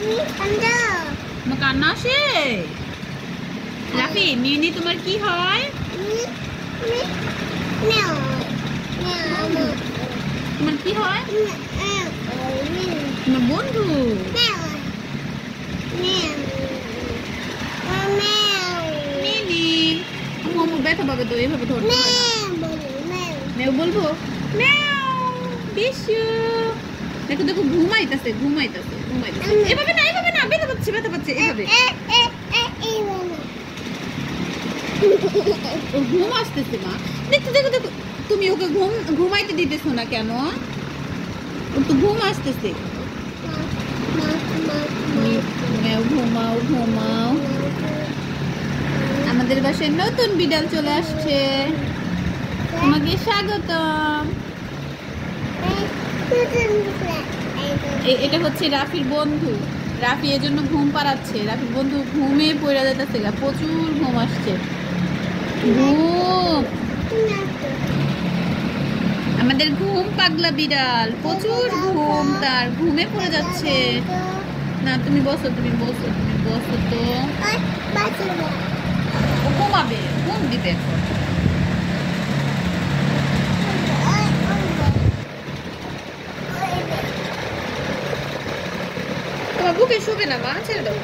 তোমার কান্না আসে? রাফি, মিনি তোমার কি হয়? তোমার কি হয়? তোমার বন্ধু। মিনি মোমো ব্যথা পাবে তো, এভাবে ধরতে হয় না। মেও বলবো ম্যাও বিশু। দেখো দেখো ঘুমাইতেছে ঘুমাইতেছে ঘুমাইতেছে। এভাবে না এভাবে না, ব্যথা পাচ্ছে ব্যথা পাচ্ছে, এভাবে। ও ঘুম আসতেছে মা। দেখো দেখো দেখো, তুমি ওকে ঘুমাইতে দিতেছো না কেন? ওর তো ঘুম আসতেছে। ঘুমাও ঘুমাও। আমাদের বাসায় নতুন বিড়াল চলে আসছে, তোমাকে স্বাগতম। এটা হচ্ছে রাফির বন্ধু। রাফি এজন্য ঘুম পাড়াচ্ছে। রাফির বন্ধু ঘুমে পড়ে যেতেছে, প্রচুর ঘুম আসছে। ঘুম, আমাদের ঘুম পাগলা বিড়াল, প্রচুর ঘুম, তার ঘুমে পড়ে যাচ্ছে। না তুমি বসো তুমি বসো তুমি বসো তো। ও ঘুমাবে, ঘুম দিবে এখন। তোমার বুকে শুবে না মা, ছেড়ে দাও।